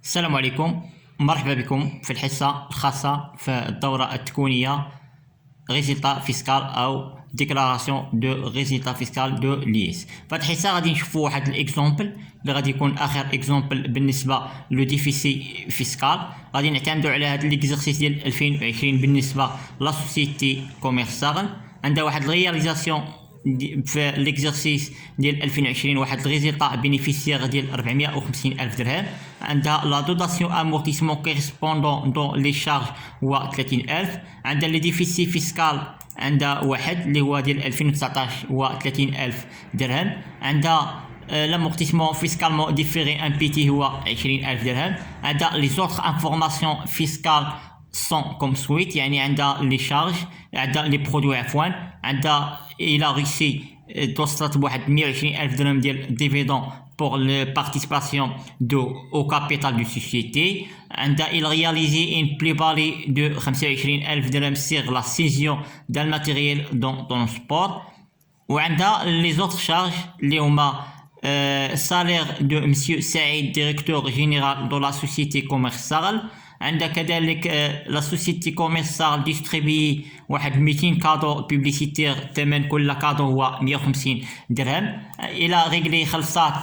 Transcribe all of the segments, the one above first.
السلام عليكم. مرحبا بكم في الحصة الخاصة في الدورة التكوينية ريزيلتا فيسكال أو ديكلاراسيون دو ريزيلتا فيسكال دو ليس. في هاد الحصة غادي نشوفو واحد الإكزومبل اللي غادي يكون آخر إكزومبل بالنسبة لو ديفيسي فيسكال. غادي نعتمدو على هاد ليكزارسيس ديال 2020 بالنسبة لا سوسيتي كوميرسال. عندها واحد الرياليزاسيون في ليكزارسيس ديال 2020 واحد الريزلتا بينيفيسيير ديال 450 ألف درهم. عندها لا دوداسيون امورتيسمون كوريسبوندون دون لي شارج هو 30 ألف. عندها لي ديفيسي فيسكال عندها واحد اللي هو ديال 2019 هو 30 ألف درهم. عندها l'amortissement fiscalement différé imputé هو 20 ألف درهم. عندها les autres informations fiscales sont comme suite، يعني عندها لي شارج، عندها لي برودوي عفوا، عندها الى ريسي توصلت بواحد 120 ألف درهم ديال ديفيدون pour la participation au capital de société. Il réalise une plus-value de 25 ألف درهم sur la cession d'un matériel dans transport. وعندها les autres charges اللي هما salaire de monsieur Saïd, directeur général de la société commerciale. عندها كذلك لا سوسيتي كوميرسال ديستريبي واحد 200 كادو بوبليسيتير، ثمن كل كادو هو 150 درهم. الى ريغلي خلصات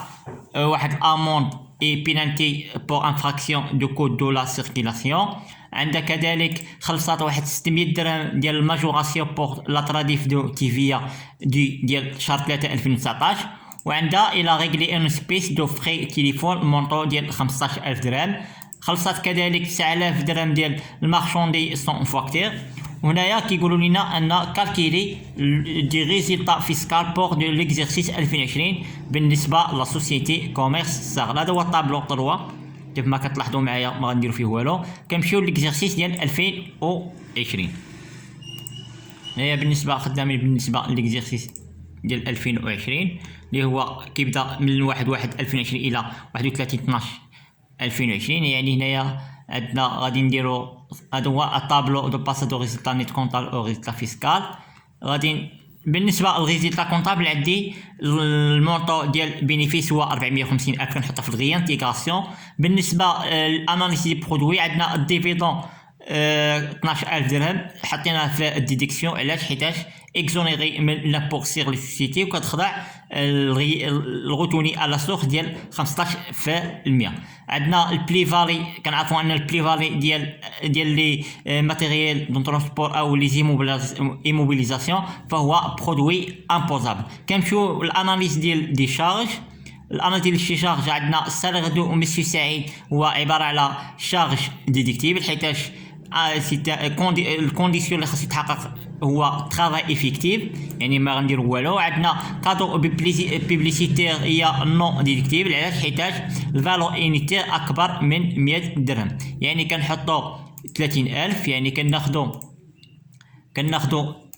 واحد اموند اي بينالتي بور انفراكسيون دو كود دو لا سيركيلاسيون. عندها كذلك خلصات واحد 600 درهم ديال الماجوراسيون بور لا تراديف دو تيفيا ديال شهر 3 2019. وعندها الى ريغلي اون سبيس دو فري تليفون مونطو ديال 15000 درهم. خلصت كذلك 9000 درهم ديال المارشوندي سون فاكتور. هنايا كيقولوا لنا ان كالكيلي دي ريزلتا فيسكال بور دو ليكزارسيس 2020 بالنسبه لا سوسيتي كوميرس ساغ. هذا هو الطابلو 3 كيف ما كتلاحظوا معايا، ما غنديروا فيه والو. كنمشيو ليكزارسيس ديال 2020. هنايا بالنسبه خدامين بالنسبه ليكزارسيس ديال 2020 اللي هو كيبدا من 1/1/2020 الى 31/12/2020. يعني هنايا عندنا غادي نديرو هذا هو الطابلو دو باس دو ريزلتا نيت كونطابل او ريزلتا فيسكال. غادي بالنسبه للريزلتا كونطابل عندي المونطو ديال بينيفيس هو 450 ألف، كنحطها في الغيانتيغاسيون. بالنسبه للاناليز دي برودوي عندنا الديفيدون 12000 درهم حطيناه في الديديكسيون. علاش؟ حيتاش اكزونيري من لامبور سيغ لي سوسيتي وكتخضع الغوتوني على سوق ديال 15%. عندنا البلي فالي، كنعرفوا ان البلي فالي ديال لي ماتيريال دون ترونسبور او لي ايموبيليزاسيون فهو برودوي امبوزابل. كنمشيو للاناليز ديال دي شارج. الاناليز ديال شي شارج عندنا السالير دو مسيو سعيد هو عباره على شارج ديديكتيبل، حيتاش الكونديسيون اللي خاص يتحقق هو ترافاي افيكتيف، يعني ما غنديرو والو. عندنا كادو بيبليسيتير هي نو ديديكتيبل. علاش؟ حيتاش الفالو انيتير اكبر من 100 درهم، يعني كنحطو 30000، يعني كناخدو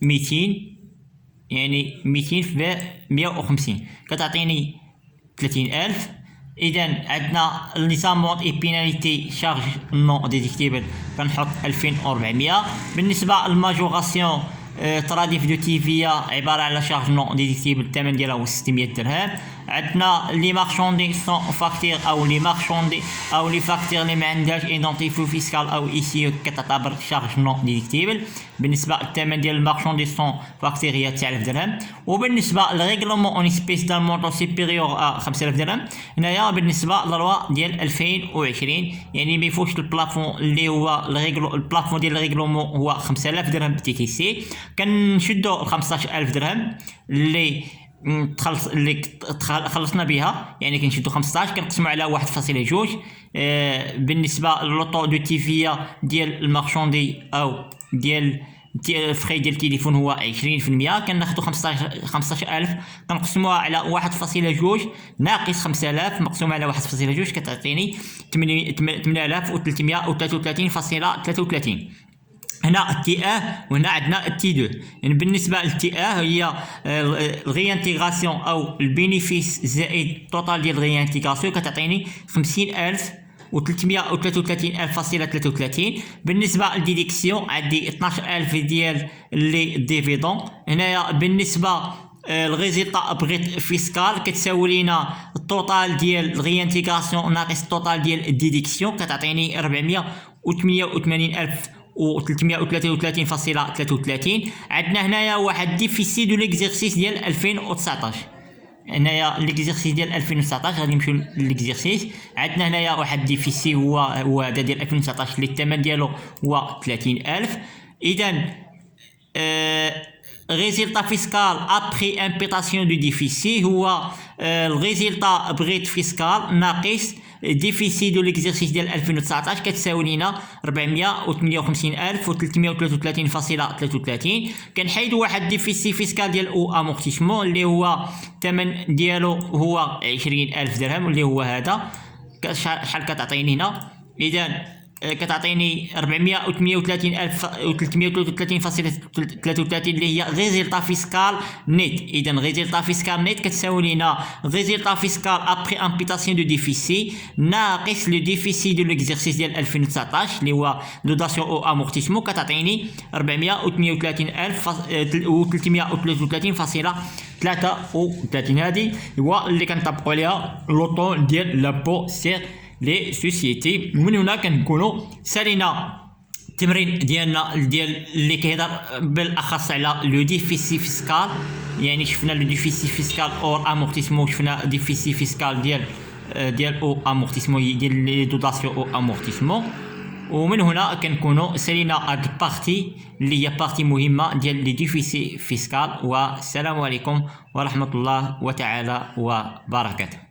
200، يعني 200 في 150 كتعطيني 30000. اذا عندنا لي زامونت اي بيناليتي شارج نو ديديكتيبل كنحط 2400. بالنسبه للماجوراسيون تراديف دو تيفيا عباره على شارج نو ديديكتيبل، الثمن ديالها هو 600 درهم. عندنا لي مارشوندي سون فاكتور او لي مارشوندي او لي فاكتور اللي ما عندهاش ايدونتيفيو فيسكال او ايسي كتعتبر شارج نو ديديكتيبل. بالنسبه للثمن ديال المارشوندي سون فاكتور هي 9000 درهم. وبالنسبه للريغلومون اون سبيس دال مونطون سوبيريور ا 5000 درهم. هنايا بالنسبه للوا ديال 2020 يعني ما يفوتش البلافون اللي هو البلافون ديال الريغلومون هو 5000 درهم تي تي سي. كنشدو 15000 درهم اللي خلصنا بها، يعني كنشدو 15 كنقسمو على 1.2. بالنسبه للوطو دو تيفيا ديال المارشوندي او ديال الفري ديال التليفون هو 20%. كناخدو 15000 كنقسموها على 1.2 ناقص 5000 مقسوم على 1.2 كتعطيني 8333.33. هنا التي اه وهنا عندنا التي دو. يعني بالنسبه للتي اه هي الغيانتيغاسيون او البينيفيس زائد توتال ديال الغيانتيغاسيون كتعطيني 50333.33. بالنسبه للديديكسيون عندي 12000 ديال لي ديفيدون. هنايا بالنسبه الريزلتا بريت فيسكال كتساوي لينا التوتال ديال الريانتيغراسيون ناقص التوتال ديال الديديكسيون كتعطيني 488,333.33. عندنا هنايا واحد ديفيسي دو ليكزيرسيس ديال 2019. هنايا ليكزيرسيس ديال 2019 غادي نمشيو ليكزيرسيس. عندنا هنايا واحد ديفيسي هو هذا ديال 2019 اللي الثمن ديالو هو 30,000. اذا résultat fiscal après imputation du déficit هو الريزلتا بريت فيسكال ناقص ديفيسي دو ليكزيرسيس ديال 2019 كتساوي لينا 458,333.33. كنحيدو واحد ديفيسي فيسكال ديال او امورتيسمون اللي هو الثمن ديالو هو 20,000 درهم اللي هو هذا. شحال كتعطيني هنا؟ اذا كتعطيني 438,333.33 اللي هي ريزلتا فيسكال نيت. اذا ريزلتا فيسكال نيت كتساوي لينا ريزلتا فيسكال ابري امبيتاسيون دو ديفيسي ناقص لو ديفيسي دو ليكزيرسيس ديال 2019 اللي هو لو داسيون او امورتيسمون كتعطيني 438,033.33. هذه هو اللي كنطبقوا عليها لوطون ديال لابو سير لي سوسيتي. ومن هنا كنكونوا سالينا التمرين ديالنا ديال اللي كيهضر بالاخص على لو ديفيسي فيسكال. يعني شفنا لو ديفيسي فيسكال اور امورتيسمون، شفنا ديفيسي فيسكال ديال او امورتيسمون ديال لي دوتاسيون او امورتيسمون. ومن هنا كنكونوا سالينا هاد البارتي اللي هي بارتي مهمه ديال لي ديفيسي فيسكال. والسلام عليكم ورحمه الله وتعالى وبركاته.